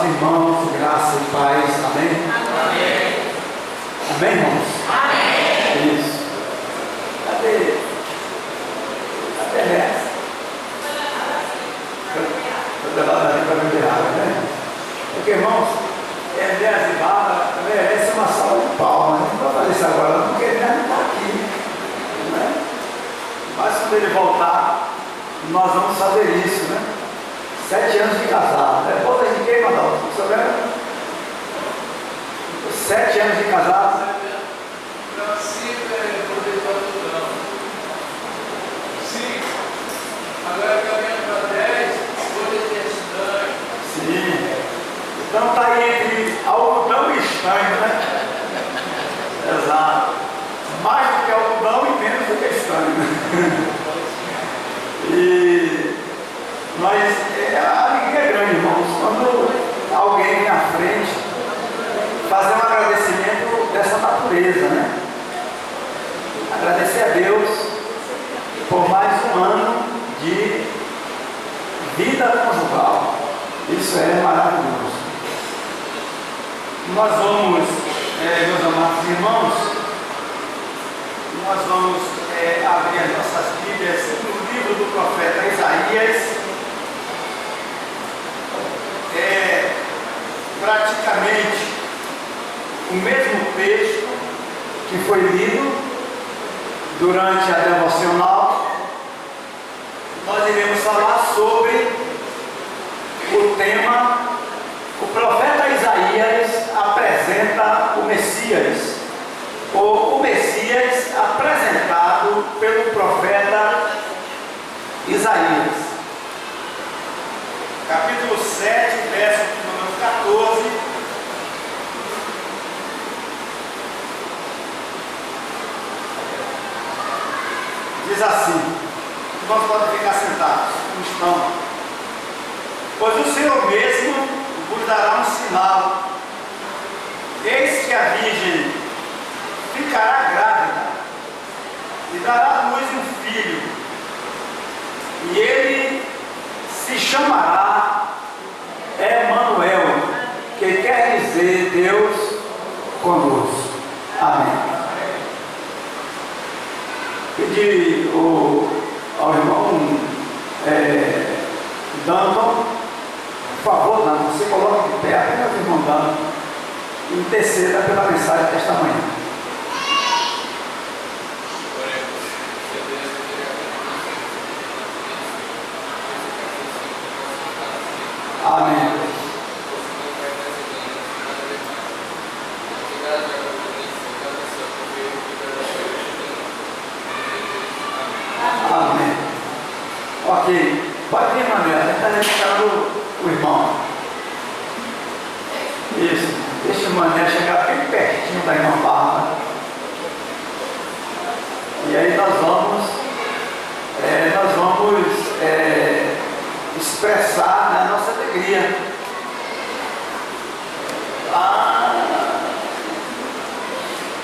amados irmãos, graça e paz, amém? Amém. Amém, irmãos? Amém. Isso. Cadê essa? Estou levando ali para beber água, né? Porque, irmãos, Elias e Bárbara merece uma salva de palmas. Não vou fazer isso agora, não, porque ele não está aqui. Né? Mas quando ele voltar, nós vamos fazer isso, né? 7 anos de casado. É boda de quem, Madalto? Você lembra? 7 anos de casado. Sim. Agora caminhando para 10, escolha de estranho. Sim. Então está aí entre algodão e estanho, né? Exato. Mais do que algodão e menos do que estanho. Mas a alegria é grande, irmãos, quando alguém vem à frente fazer um agradecimento dessa natureza, né? Agradecer a Deus por mais um ano de vida conjugal. Isso é maravilhoso. Nós vamos, meus amados irmãos, nós vamos abrir as nossas Bíblias no livro do profeta Isaías. Praticamente o mesmo texto que foi lido durante a devocional. Nós iremos falar sobre o tema: o profeta Isaías apresenta o Messias, ou o Messias apresentado pelo profeta Isaías. Capítulo 7, verso número 14. Diz assim: nós podemos ficar sentados, como estão. Pois o Senhor mesmo vos dará um sinal. Eis que a virgem ficará grávida e dará à luz um filho, e ele se chamará Emanuel, que quer dizer Deus conosco. Amém. Pedi ao irmão Danton, por favor, Danton, você coloque de pé, apenas o irmão Danton, e interceda pela mensagem desta manhã. Amém. Amém. Ok. Pode vir, Manuel. Está registrando o irmão. Isso. Deixa o Manuel chegar bem pertinho da irmã Bárbara. E aí nós vamos expressar a nossa alegria.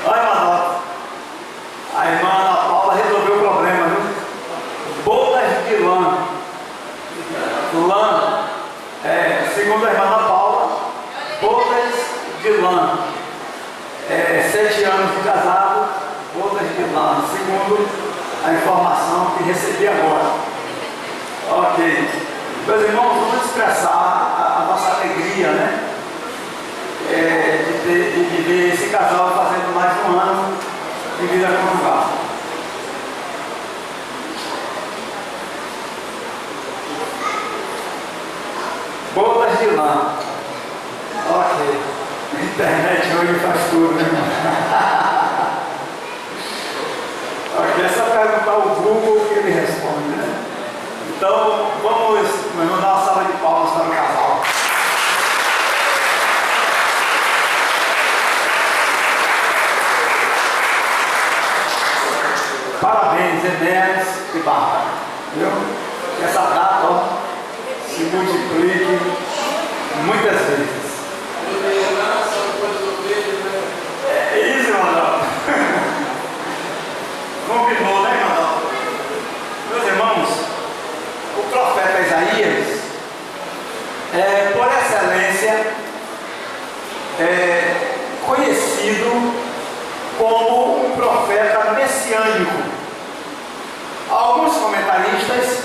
Olha, Manota, a irmã Ana Paula resolveu o problema, viu? Bodas de lã. Segundo a irmã Ana Paula, bodas de lã. 7 anos de casado, bodas de lã, segundo a informação que recebi agora. Ok. Meus irmãos, vamos expressar a nossa alegria, né? De ver esse casal fazendo mais um ano de vida conjugal. Bodas de lã. Ok. A internet hoje faz tudo, né, irmão? Ok, é só perguntar ao Google que ele responde, né? Então, vamos dar uma salva de palmas para o casal. Parabéns, Enéas e Bárbara. Viu? Que essa data, ó, se multiplique muitas vezes. É isso, irmão. Combinou, né, irmão? Meus irmãos, o profeta Isaías, por excelência, conhecido como um profeta messiânico. Alguns comentaristas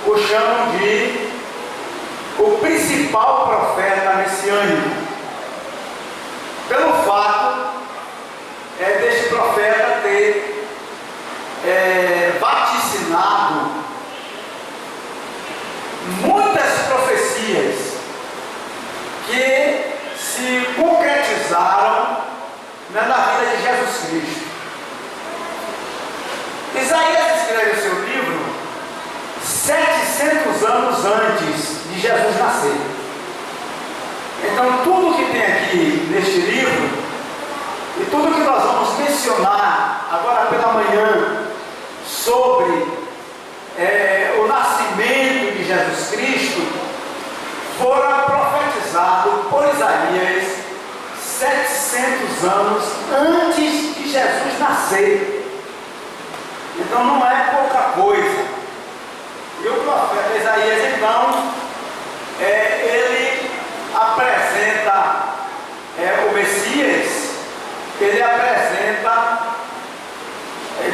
o chamam de o principal profeta messiânico, pelo fato deste profeta ter vaticinado muitas profecias que se concretizaram na vida de Jesus Cristo. Isaías escreve o seu livro 700 anos antes de Jesus nascer. Então, tudo que tem aqui neste livro e tudo que nós vamos mencionar agora pela manhã sobre o nascimento de Jesus Cristo foram profetizados por Isaías 700 anos antes de Jesus nascer. Então não é pouca coisa. E o profeta Isaías, então, ele apresenta o Messias, ele apresenta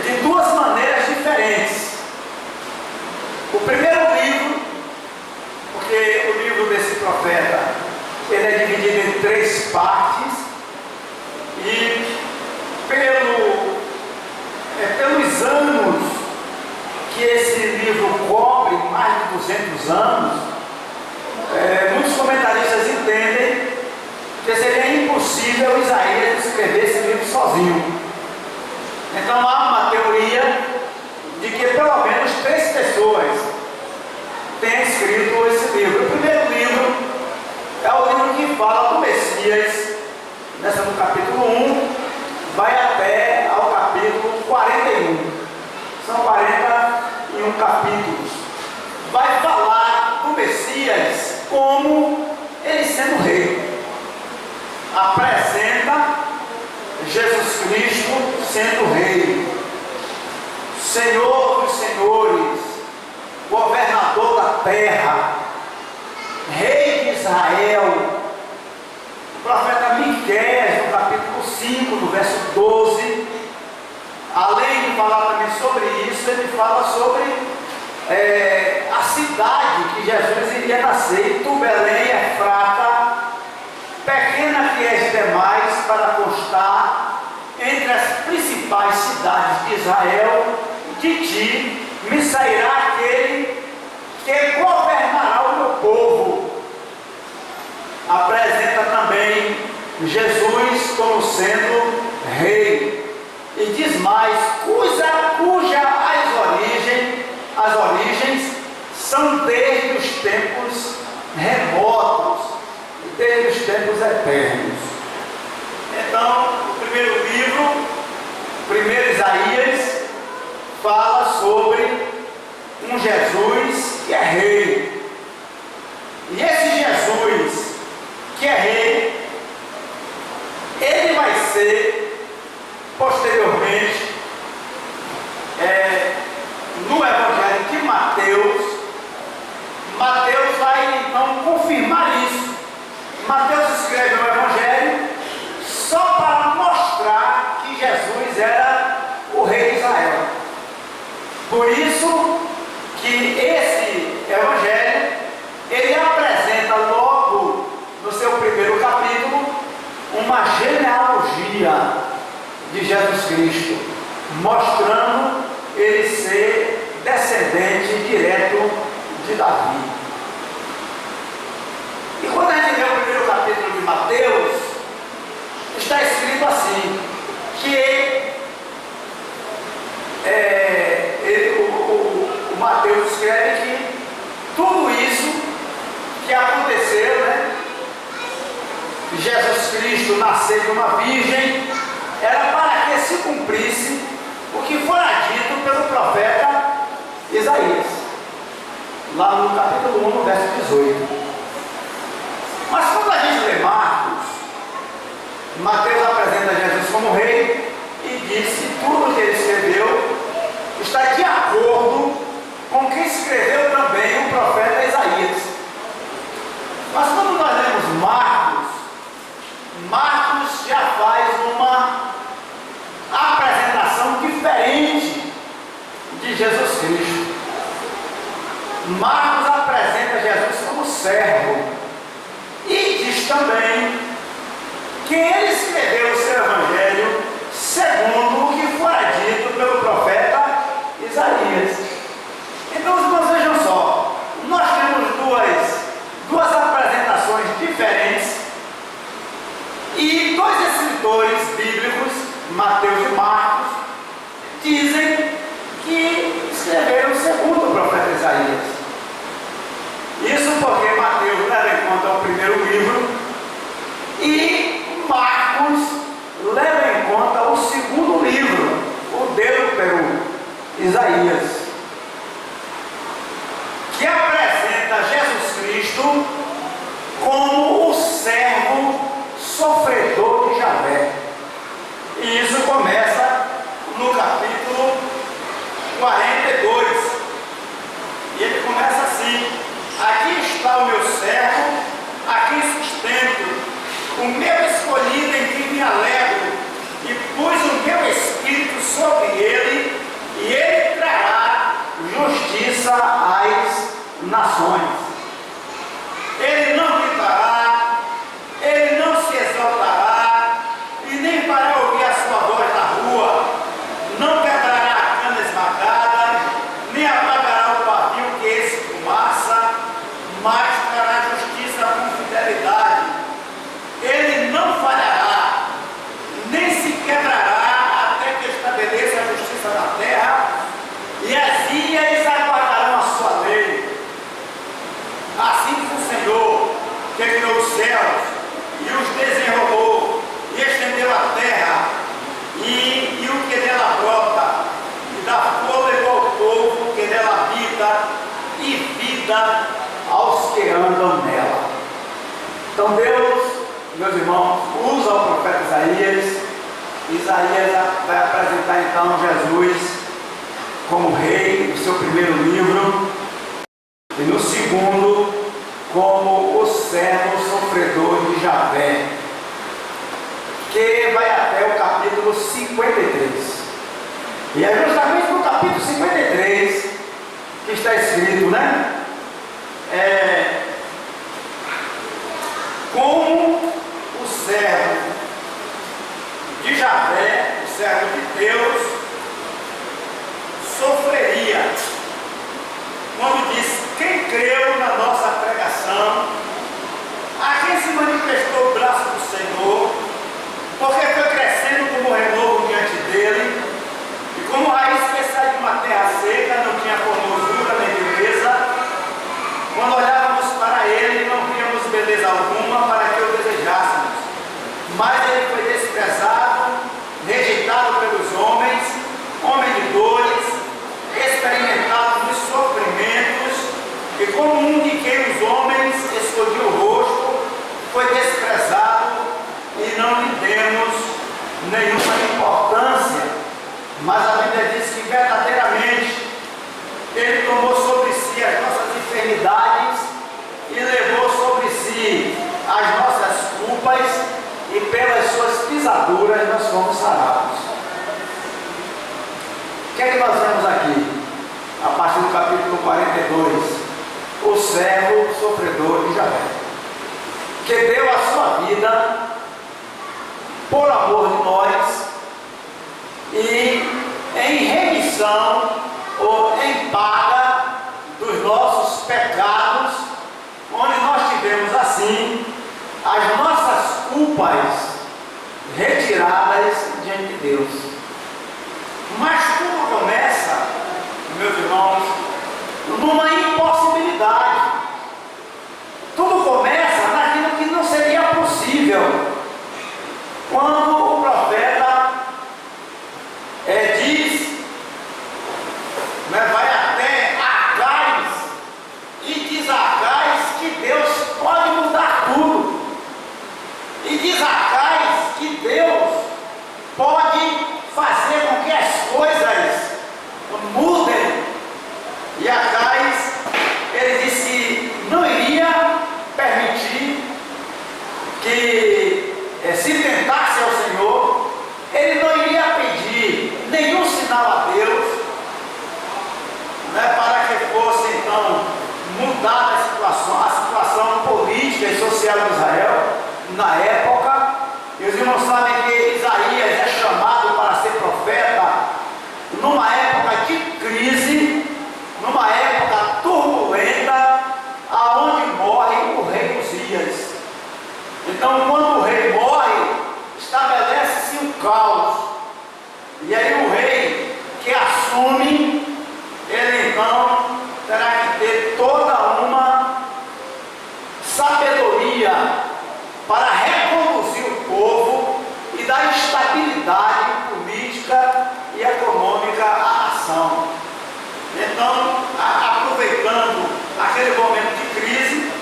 de duas maneiras diferentes. O primeiro livro, porque o livro desse profeta, ele é dividido em 3 partes, e pelos anos que esse livro cobre, mais de 200 anos, muitos comentaristas entendem que seria impossível Isaías escrever esse livro sozinho. Então há uma teoria de que pelo menos 3 pessoas têm escrito esse livro. O primeiro livro é o livro que fala do Messias, no capítulo 1, vai até ao capítulo 41. São 41 capítulos. Vai falar do Messias como ele sendo rei. Apresenta Jesus Cristo sendo rei, Senhor dos senhores, governador da terra, rei de Israel. O profeta Miqueias, no capítulo 5, no verso 12, além de falar também sobre isso, ele fala sobre a cidade que Jesus iria nascer. Tu, Belém, Efrata, pequena que és demais para constar entre as principais cidades de Israel, de ti me sairá aquele que governará o meu povo. Apresenta também Jesus como sendo rei, e diz mais, cuja as origens são desde os tempos remotos, desde os tempos eternos. Então, o primeiro livro, primeiro Isaías, fala sobre um Jesus que é rei. E esse Jesus que é rei, ele vai ser posteriormente no Evangelho de Mateus vai então confirmar isso. Mateus escreve o Evangelho só para mostrar que Jesus era o rei de Israel. Por isso que esse Evangelho ele apresenta logo no seu primeiro capítulo uma genealogia de Jesus Cristo, mostrando ele ser descendente direto de Davi. E quando a gente lê o primeiro capítulo de Mateus, está escrito assim, que o Mateus escreve que tudo isso que aconteceu, Jesus Cristo nascer de uma virgem, era para que se cumprisse o que fora dito pelo profeta Isaías, lá no capítulo 1, no verso 18. Mas quando a gente lê Marcos, Mateus apresenta Jesus como rei e diz que tudo que ele escreveu está de acordo com o que escreveu também o profeta Isaías. Mas quando nós lemos Marcos, Marcos já faz uma apresentação diferente de Jesus Cristo. Marcos apresenta Jesus como servo e diz também que ele escreveu o seu evangelho segundo o que fora dito pelo profeta Isaías. Então, irmãos, vejam só, nós temos duas apresentações diferentes e dois escritores bíblicos, Mateus e Marcos, dizem que escreveram segundo o profeta Isaías. Isso porque Mateus leva em conta o primeiro livro e Marcos leva em conta o segundo livro, o Deuteronômio, Isaías, que apresenta Jesus Cristo como o servo sofredor de Javé. E isso começa no capítulo 42. E ele começa assim: aqui está o meu servo, a quem sustento, o meu escolhido em quem me alegro, e pus o meu espírito sobre ele, e ele trará justiça às nações. Ele não gritará, ele não se exaltará, e nem fará ouvir a sua voz na rua, não quebrará a cana esmagada, nem apagará o pavio que esfumaça, mas trará justiça com fidelidade. Ele não falhará, nem se quebrará, até que estabeleça a justiça na terra, e as ilhas aguardarão a sua lei. Assim diz o Senhor, que criou os céus, e os desenrolou, e estendeu a terra, e o que dela brota, e dá fôlego ao povo que nela habita, e vida aos que andam nela. Então Deus, meus irmãos, usa o profeta Isaías. Isaías vai apresentar então Jesus como rei no seu primeiro livro, e no segundo como o servo sofredor de Javé, que vai até o capítulo 53. E é justamente no capítulo 53 que está escrito, né? Como o servo de Javé, o servo de Deus, sofreria, quando diz: quem creu na nossa pregação, a quem se manifestou o braço do Senhor, porque foi crescendo como renovo diante dele, e como raiz que sai de uma terra seca, não tinha formosura nem beleza. Quando olhávamos para ele, não víamos beleza alguma para que o desejássemos, mas ele foi desprezado, rejeitado pelos homens, homem de dores, experimentado nos sofrimentos, e como um de quem os homens escondiam o rosto, foi desprezado, e não lhe demos nenhuma importância. Mas a Bíblia diz que verdadeiramente ele tomou sobre si as nossas enfermidades e levou sobre si as nossas culpas, e pelas suas pisaduras nós fomos sarados. O que é que nós vemos aqui? A partir do capítulo 42, o servo sofredor de Javé, que deu a sua vida por amor de nós, e em remissão ou em paga dos nossos pecados, onde nós tivemos assim as nossas culpas retiradas diante de Deus. Mas tudo começa, meus irmãos, numa impossibilidade. Tudo começa naquilo que não seria possível. Quando o profeta diz, vai até Acais e diz a Acais que Deus pode mudar tudo. E diz a Acais que Deus pode fazer com que as coisas mudem. E Acais, ele disse que não iria permitir que irmãos sabem que Isaías é chamado para ser profeta numa época de crise, numa época turbulenta, aonde morre o rei Uzias. Então, quando o rei morre, estabelece-se um caos. E aí o rei que assume, ele então terá que ter toda uma sabedoria para reconduzir o povo e dar estabilidade política e econômica à nação. Então, aproveitando aquele momento de crise,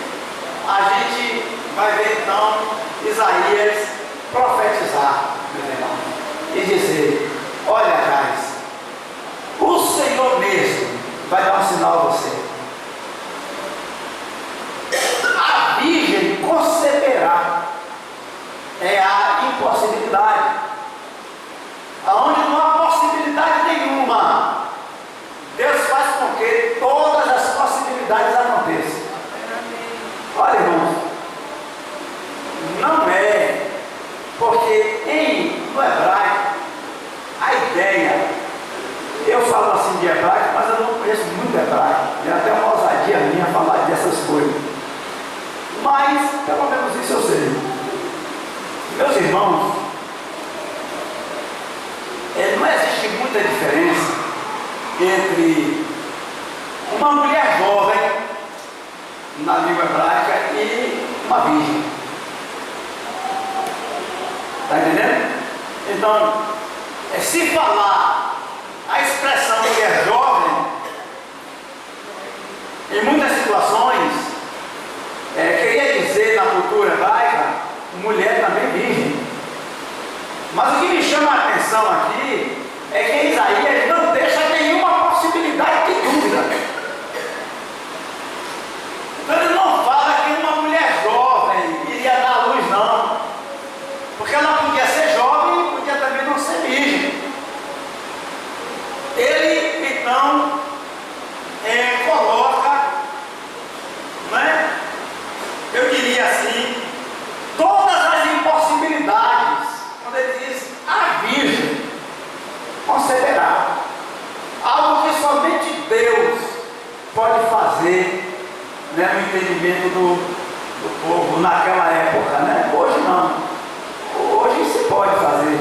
a gente vai ver então Isaías profetizar, meus irmãos, e dizer: olha, guys, o Senhor mesmo vai dar um sinal a você. A virgem conceberá. É a impossibilidade. Aonde não há possibilidade nenhuma, Deus faz com que todas as possibilidades aconteçam. Olha, irmãos, não é porque no hebraico a ideia, eu falo assim de hebraico, mas eu não conheço muito hebraico, é até uma ousadia minha falar dessas coisas, mas pelo menos isso eu sei. Meus irmãos, não existe muita diferença entre uma mulher jovem na língua hebraica e uma virgem. Está entendendo? Então, se falar a expressão mulher jovem, em muitas situações, queria dizer na cultura hebraica, mulher também virgem. Mas o que me chama a atenção aqui é que Isaías não deixa nenhuma possibilidade de dúvida. Então ele não fala que uma mulher jovem iria dar à luz, não. Porque ela podia ser jovem e podia também não ser virgem. Ele então coloca, né? Eu diria assim, todas as impossibilidades, quando ele diz a virgem conceberá, algo que somente Deus pode fazer, né, no entendimento do povo naquela época, né? Hoje não, hoje se pode fazer.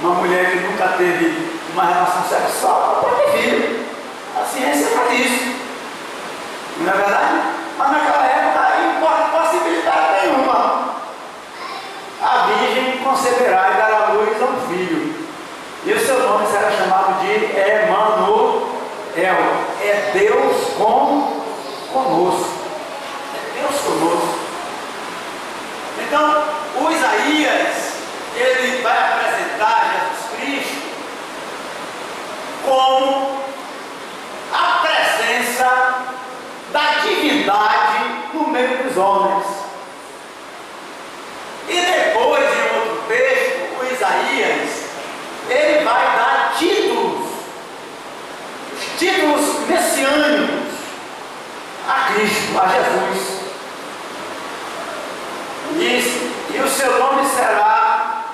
Uma mulher que nunca teve uma relação sexual pode ter filho, a ciência faz isso, não é verdade? Mas naquela época não pode possibilidade nenhuma. A virgem conceberá e dará luz a um filho, e o seu nome será chamado de Emanuel. É Deus conosco. É Deus conosco. Então, o Isaías, ele vai apresentar Jesus Cristo como a presença da divindade no meio dos homens. E depois, em outro texto, o Isaías, ele vai dar títulos messiânicos a Cristo, a Jesus. E o seu nome será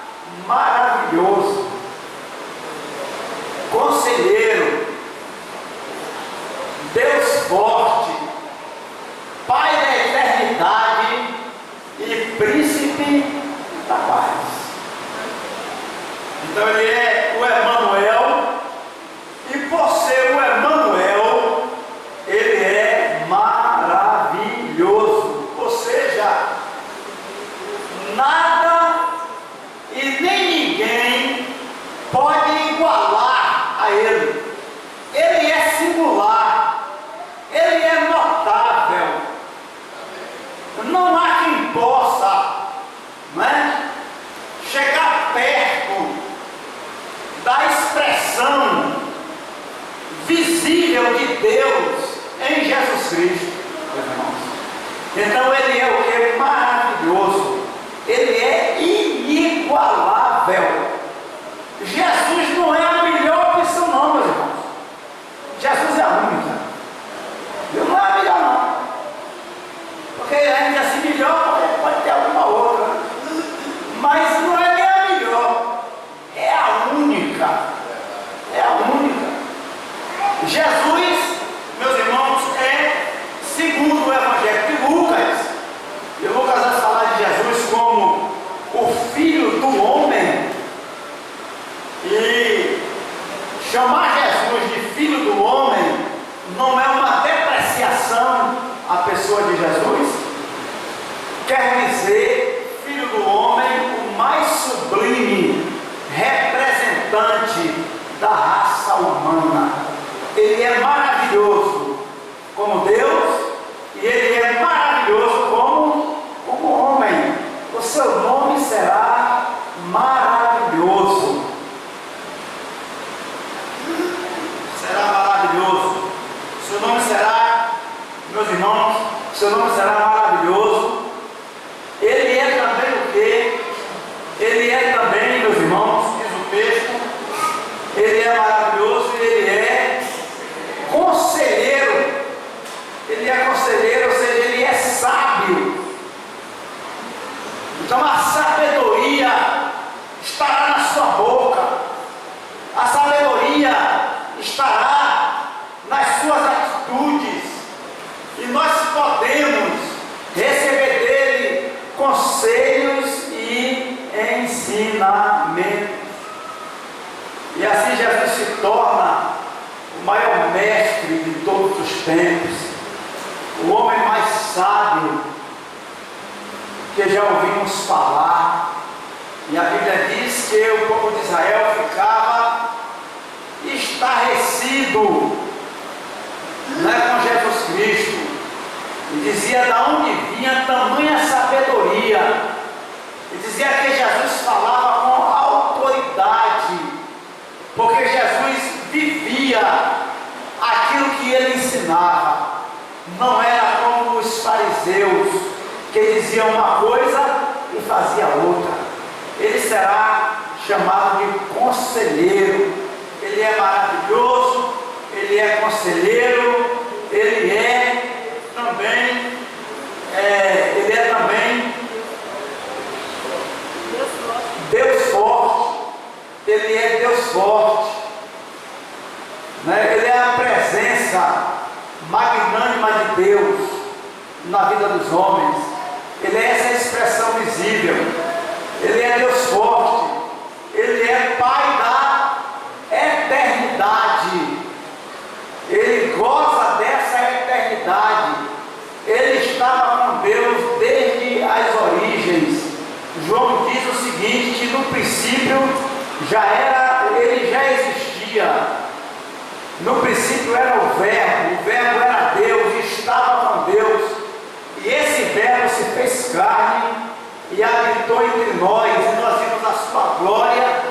maravilhoso, conselheiro, Deus forte, Pai da eternidade e príncipe da paz. Então ele é o Emanuel, e por ser o Emanuel, ele é maravilhoso. Ou seja, nada e nem ninguém pode igualar a ele. Ele é singular, ele é notável. Não há quem possa, né, chegar perto da expressão visível de Deus em Jesus Cristo, meus irmãos. Então ele é o que? Maravilhoso. Ele é inigualável. Jesus não é a melhor opção não, meus irmãos. Jesus é a única. Ele não é a melhor não. Porque a gente assim melhor pode ter alguma outra. Mas não é nem a melhor. é também, meus irmãos, diz o texto, ele é maravilhoso e ele é conselheiro. Ele é conselheiro, ou seja, ele é sábio. Então a sabedoria estará na sua boca, a sabedoria estará nas suas atitudes, e nós podemos receber dele conselhos e ensinamentos. E assim Jesus se torna o maior mestre de todos os tempos, o homem mais sábio que já ouvimos falar. E a Bíblia diz que o povo de Israel ficava estarrecido, com Jesus Cristo, e dizia de onde vinha tamanha sabedoria, e dizia que Jesus falava com autoridade, porque Jesus vivia aquilo que ele ensinava. Não era como os fariseus, que diziam uma coisa e fazia outra. Ele será chamado de conselheiro. Ele é maravilhoso, ele é conselheiro, ele é também Deus forte. Ele é Deus forte, ele é a presença magnânima de Deus na vida dos homens. Ele é essa expressão visível. Ele é Deus forte. Ele é Pai da eternidade. Ele goza dessa eternidade. Ele estava com Deus desde as origens. João diz o seguinte, que no princípio ele já existia. No princípio era o verbo era Deus, estava com Deus, e esse verbo se fez carne e habitou entre nós, e nós vimos a sua glória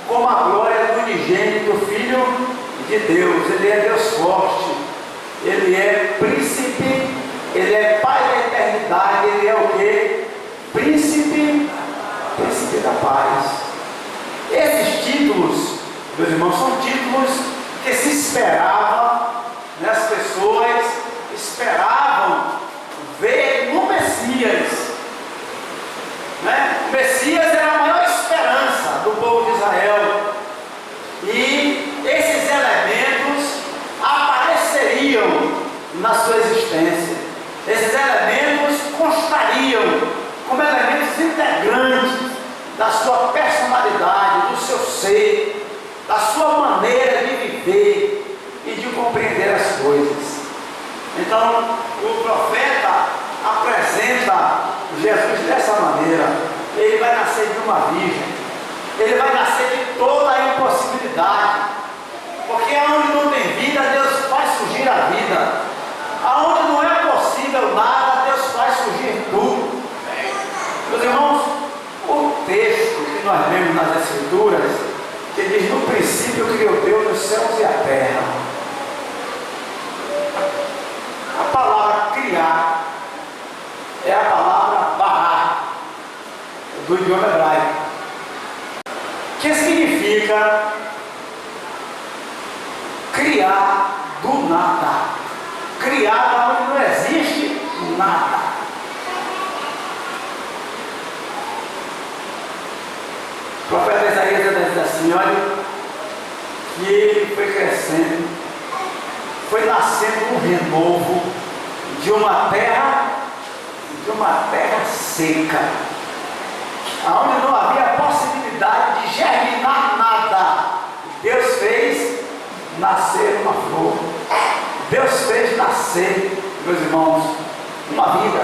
como a glória do unigênito Filho de Deus. Ele é Deus forte, ele é príncipe, ele é Pai da eternidade, ele é o que? Príncipe da paz. Esses títulos, meus irmãos, são títulos que se esperava, as pessoas esperavam ver no Messias. O Messias era a maior esperança do povo de Israel, e esses elementos apareceriam na sua existência. Esses elementos constariam como elementos integrantes da sua personalidade, do seu ser, da sua maneira de viver e de compreender as coisas. Então, o profeta apresenta Jesus dessa maneira. Ele vai nascer de uma virgem, ele vai nascer de toda a impossibilidade, porque aonde não tem vida, Deus faz surgir a vida. Aonde não é possível nada, Deus faz surgir tudo. Meus irmãos, o texto que nós lemos nas Escrituras, que diz: no princípio criou Deus os céus e a terra. A palavra criar é a palavra bará, do idioma hebraico, que significa criar do nada, criar onde não existe nada. O profeta Isaías diz assim: olha, que ele foi crescendo, foi nascendo um renovo de uma terra seca, aonde não havia possibilidade de germinar nada. Deus fez nascer uma flor, Deus fez nascer, meus irmãos, uma vida,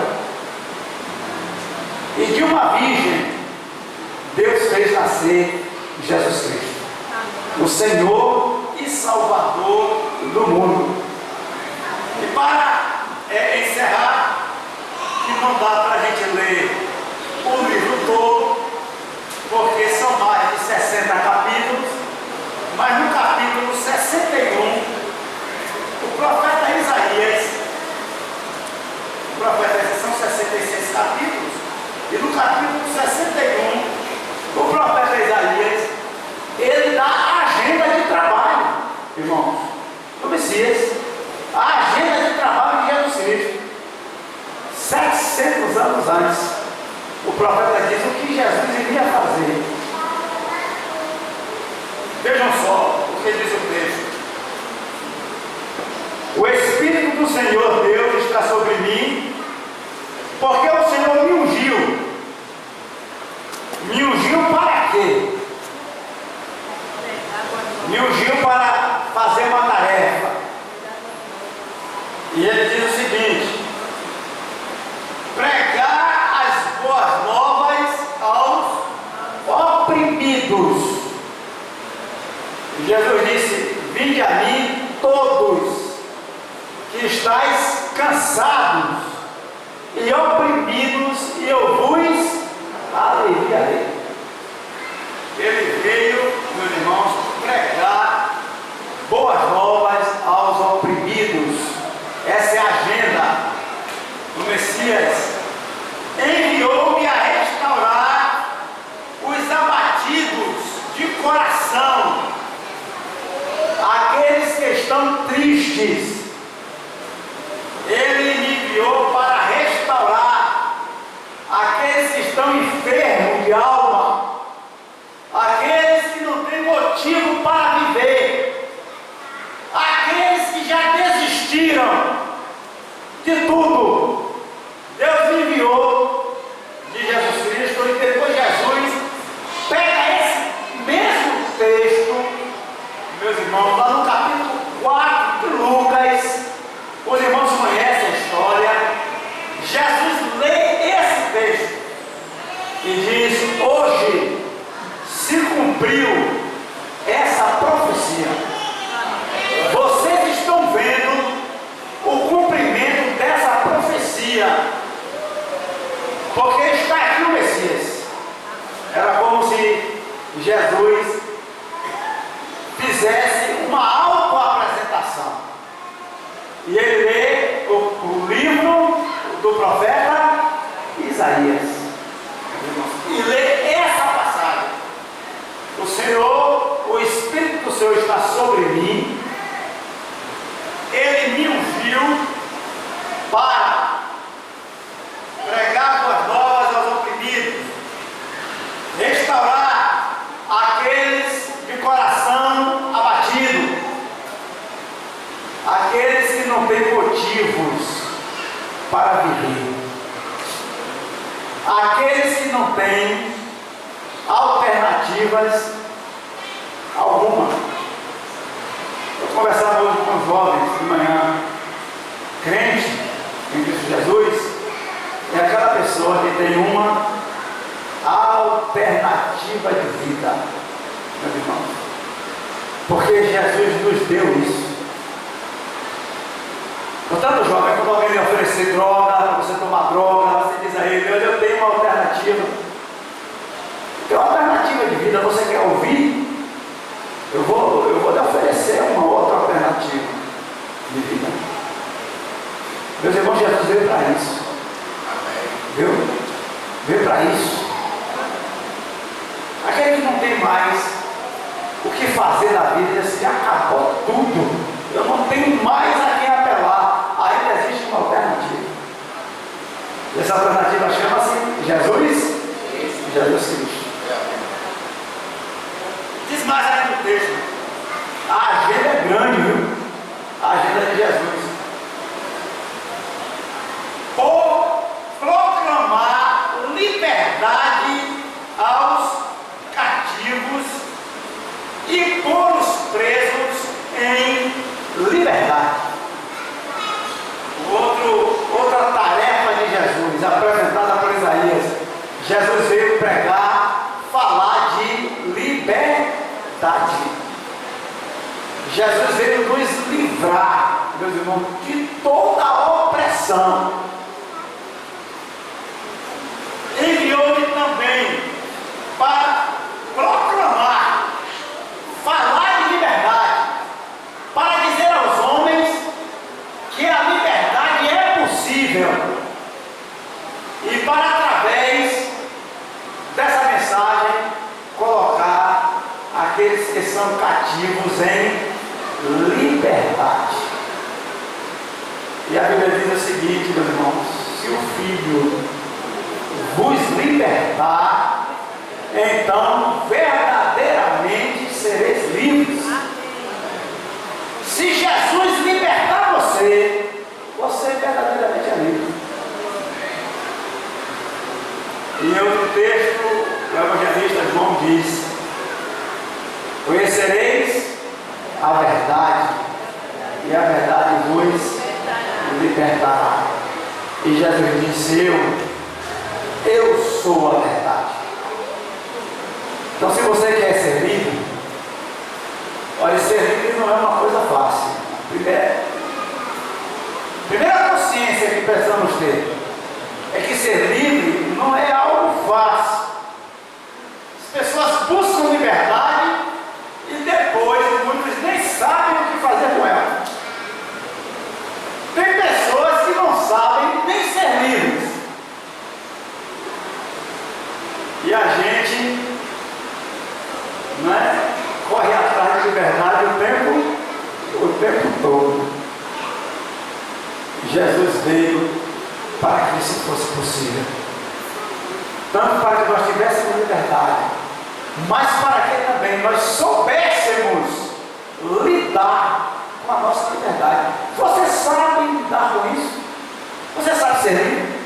e de uma virgem Deus fez nascer Jesus Cristo, o Senhor e Salvador do mundo. E para encerrar, que não dá para a gente ler o livro todo, porque são mais de 60 capítulos, mas no capítulo 61, o profeta Isaías, são 66 capítulos, e no capítulo 61, o profeta Messias, a agenda de trabalho de Jesus Cristo. 700 anos antes, o profeta diz o que Jesus iria fazer. Vejam só o que diz o texto. O Espírito do Senhor Deus está sobre mim, porque o Senhor me ungiu. Me ungiu para quê? Me ungiu para fazer uma tarefa. E ele diz o seguinte: pregar as boas novas aos oprimidos. Jesus disse: vinde a mim todos que estáis cansados e oprimidos, e eu vos aliviarei. Ele veio, meus irmãos, pregar boas novas aos oprimidos. Essa é a agenda. O Messias enviou-me a restaurar os abatidos de coração, aqueles que estão tristes. Ele me enviou para restaurar aqueles que estão enfermos de alma, aqueles que não têm motivo para viver, aqueles que já desistiram de tudo. Deus me enviou de Jesus Cristo, e depois Jesus pega esse mesmo texto, meus irmãos, lá no capítulo 4 de Lucas. Os irmãos conhecem a história. Jesus lê esse texto e diz: hoje se cumpriu essa profecia. Vocês estão vendo o cumprimento dessa profecia, porque está aqui o Messias. Era como se Jesus fizesse uma autoapresentação. E ele lê o livro do profeta Isaías. E lê essa passagem. O Senhor, o Espírito do Senhor está sobre mim. Ele me ungiu para pregar boas novas aos oprimidos, restaurar aqueles de coração abatido, aqueles que não têm motivos para viver, aqueles que não têm alternativas alguma. Eu conversava hoje com os jovens de manhã. Crente em Cristo Jesus é aquela pessoa que tem uma alternativa de vida, meus irmãos, porque Jesus nos deu isso. Portanto, jovem, quando alguém lhe oferecer droga, para você tomar droga, você diz a ele: eu tenho uma alternativa. Tem uma alternativa de vida, você quer ouvir? Eu vou lhe oferecer uma outra alternativa de vida. Meus irmãos, Jesus veio para isso. Viu? Veio para isso. Aquele que não tem mais o que fazer na vida, diz assim: acabou tudo, eu não tenho mais a quem apelar. Ainda existe uma alternativa. Essa alternativa chama-se Jesus Cristo. Diz mais aí no texto. A agenda é grande, viu? A agenda de Jesus. Por proclamar liberdade aos cativos e pôr os presos em liberdade. Outra tarefa de Jesus, apresentada por Isaías. Jesus veio pregar, falar de liberdade. Jesus veio nos livrar, meus irmãos, de toda a opressão. Enviou-me também para proclamar, falar de liberdade, para dizer aos homens que a liberdade é possível, e para, através dessa mensagem, colocar aqueles que são cativos em liberdade. E a Bíblia diz o seguinte, meus irmãos: se o Filho vos libertar, então verdadeiramente sereis livres. Se Jesus libertar você, você verdadeiramente é livre. E outro texto, o evangelista João diz: conhecereis a verdade, e a verdade vos libertará. E Jesus disse: eu sou a verdade. Então, se você quer ser livre, olha, ser livre não é uma coisa fácil. Primeira consciência que precisamos ter é que ser livre não é algo fácil. As pessoas buscam liberdade e depois muitos nem sabem o que fazer com ela. Tem pessoas que não sabem nem ser livres. E a gente, né, corre atrás de liberdade o tempo todo. Jesus veio para que isso fosse possível, tanto para que nós tivéssemos liberdade, mas para que também nós soubéssemos lidar com a nossa liberdade. Você sabe lidar com isso? Você sabe ser livre?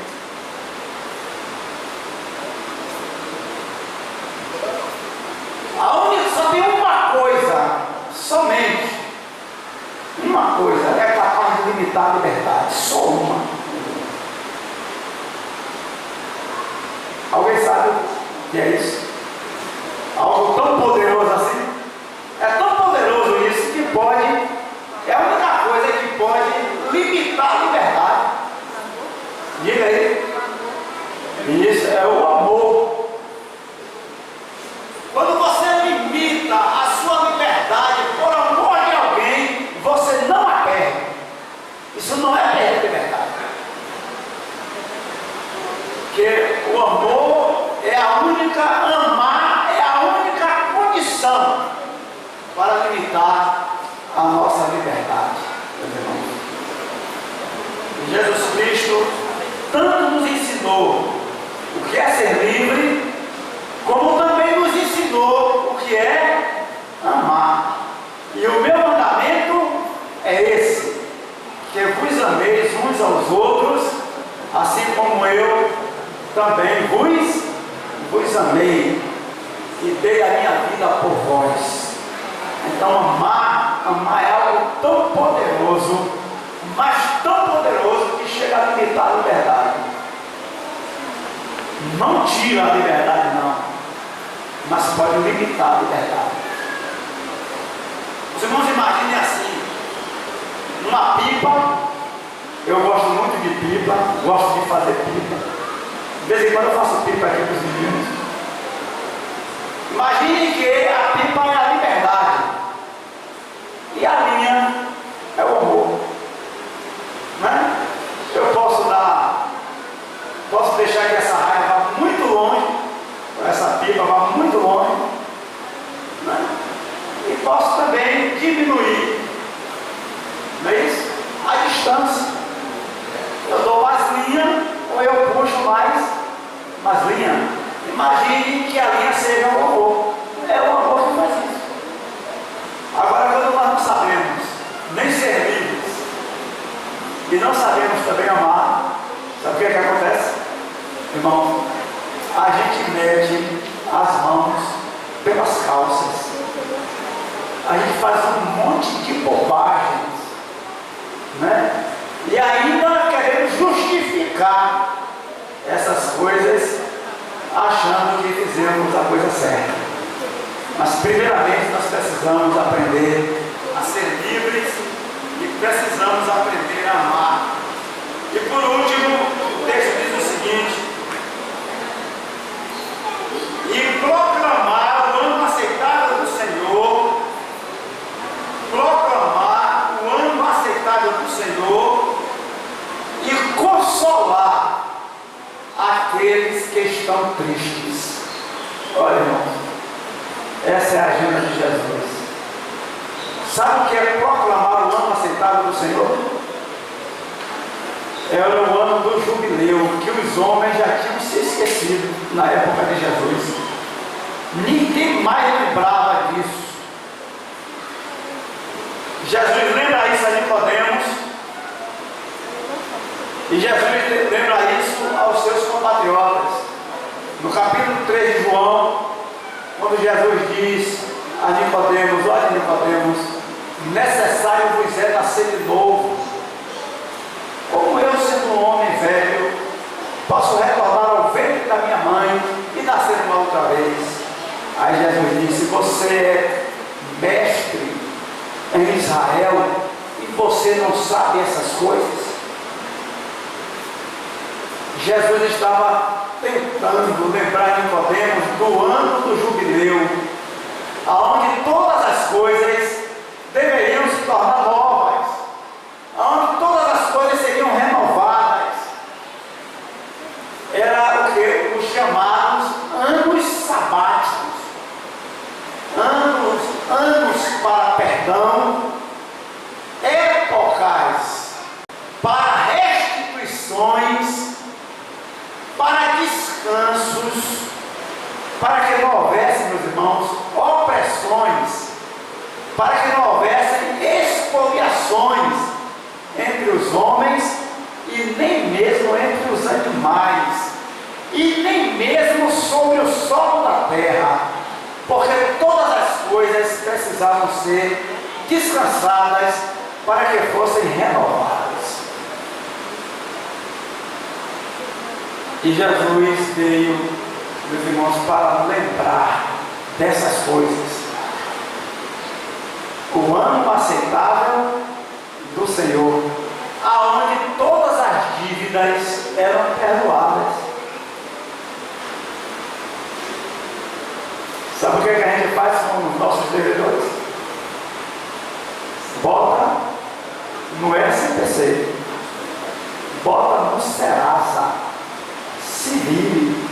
Só tem uma coisa, somente uma coisa é capaz de limitar a liberdade, só uma. Alguém sabe o que é isso? Algo tão poderoso assim? É tão poderoso isso que pode, é a única coisa que pode limitar a liberdade. Diga aí. Isso é o amor. Quando você limita a sua liberdade por amor de alguém, você não a perde. Isso não é perder a liberdade. Porque o amor é a única, amar é a única condição para limitar a nossa liberdade, meus irmãos. Jesus Cristo tanto nos ensinou o que é ser livre, como também nos ensinou o que é amar. E o meu mandamento é esse: que vos ameis uns aos outros, assim como eu também vos amei e dei a minha vida por vós. Então amar é algo tão poderoso, mas tão poderoso que chega a limitar a liberdade. Não tira a liberdade não, mas pode limitar a liberdade. Os irmãos imaginem assim, uma pipa. Eu gosto muito de pipa, gosto de fazer pipa. De vez em quando eu faço pipa aqui para os meninos. Imagine que a pipa é a liberdade e a linha é o amor, né? Eu posso deixar que essa raia vá muito longe, essa pipa vá muito longe, né? E posso também diminuir, não é isso? A distância. Eu dou mais linha ou eu puxo mais linha. Imagine que a linha seja o amor. É o amor que faz isso. Agora, quando nós não sabemos nem ser livres e não sabemos também amar, sabe o que acontece? Irmão, a gente mete as mãos pelas calças. A gente faz um monte de bobagens, né? E ainda queremos justificar essas coisas achando que fizemos a coisa certa. Mas primeiramente nós precisamos aprender a ser livres e precisamos aprender a amar. E por último, o texto diz o seguinte: e proclamar o ano aceitável do Senhor, proclamar o ano aceitável do Senhor e consolar aqueles que estão tristes. Olha, irmãos, essa é a agenda de Jesus. Sabe o que é proclamar o ano aceitável do Senhor? Era o ano do jubileu, que os homens já tinham se esquecido na época de Jesus. Ninguém mais lembrava disso. Jesus lembra isso a Nicodemos, e Jesus lembra isso aos seus compatriotas. No capítulo 3 de João, quando Jesus diz a Nicodemos: olha, Nicodemos, necessário vos é nascer de novo. Como eu, sendo um homem velho, posso retornar ao ventre da minha mãe e nascer uma outra vez? Aí Jesus disse: você é mestre em Israel e você não sabe essas coisas? Jesus estava tentando lembrar Nicodemos do ano do jubileu, aonde todas as coisas deveriam se tornar novas, aonde todas as coisas seriam renovadas. Era o que? Os chamados anos sabáticos, anos para perdão, épocas para restituições, para descansos, para que não houvesse, meus irmãos, opressões, para que não houvessem expoliações entre os homens e nem mesmo entre os animais, e nem mesmo sobre o solo da terra, porque todas as coisas precisavam ser descansadas para que fossem renovadas. E Jesus veio, meus irmãos, para lembrar dessas coisas. O ano aceitável do Senhor, aonde todas as dívidas eram perdoadas. Sabe o que a gente faz com os nossos devedores? Bota no SPC, bota no Serasa, se vire.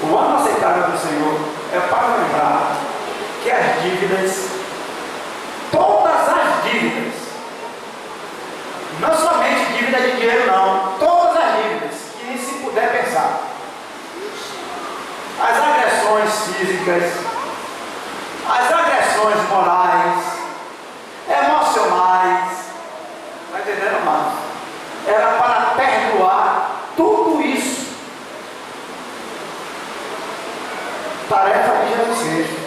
O ano aceitável do Senhor é para lembrar que as dívidas, todas as dívidas, não somente dívida de dinheiro não, todas as dívidas que se puder pensar, as agressões físicas, as agressões morais, emocionais, está entendendo, mais? Era para perdoar tudo isso. Tarefa de Jesus Cristo.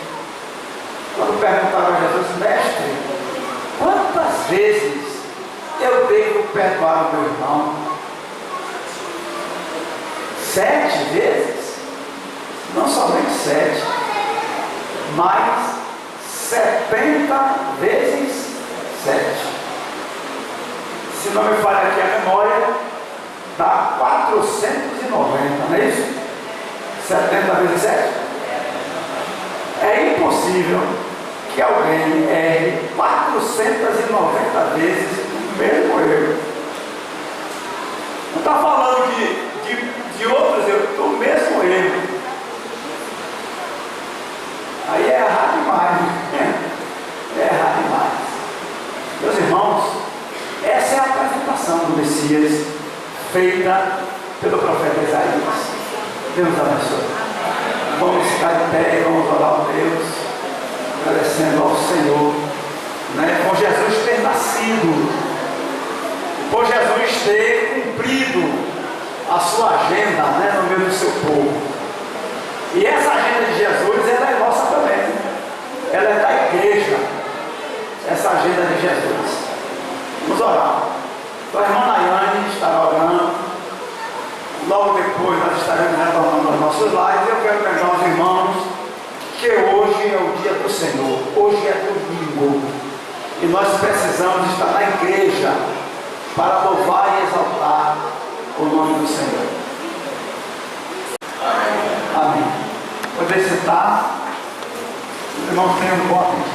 Quando perguntaram a Jesus: mestre, quantas vezes eu devo perdoar o meu irmão? 7 vezes? Não somente 7, mas 70 vezes 7. Se não me falha aqui a memória, dá 490, não é isso? 70 vezes 7? É impossível que alguém erre 490 vezes o mesmo erro. Não está falando de outros erros, do mesmo erro. Aí é errar demais, é errar demais. Meus irmãos, essa é a apresentação do Messias feita pelo profeta Isaías. Deus abençoe. Vamos ficar de pé e vamos orar a Deus, agradecendo ao Senhor, né, por Jesus ter nascido, por Jesus ter cumprido a sua agenda, né, no meio do seu povo. E essa agenda de Jesus, ela é nossa também. Ela é da igreja. Essa agenda de Jesus. Vamos orar. Então, a irmã Nayane estará orando. Logo depois nós estaremos retornando aos nossos lares. Eu quero lembrar os irmãos que hoje é o dia do Senhor. Hoje é domingo. E nós precisamos estar na igreja para louvar e exaltar o nome do Senhor. Amém. Poder sentar. Os irmãos tenham um bom apetite.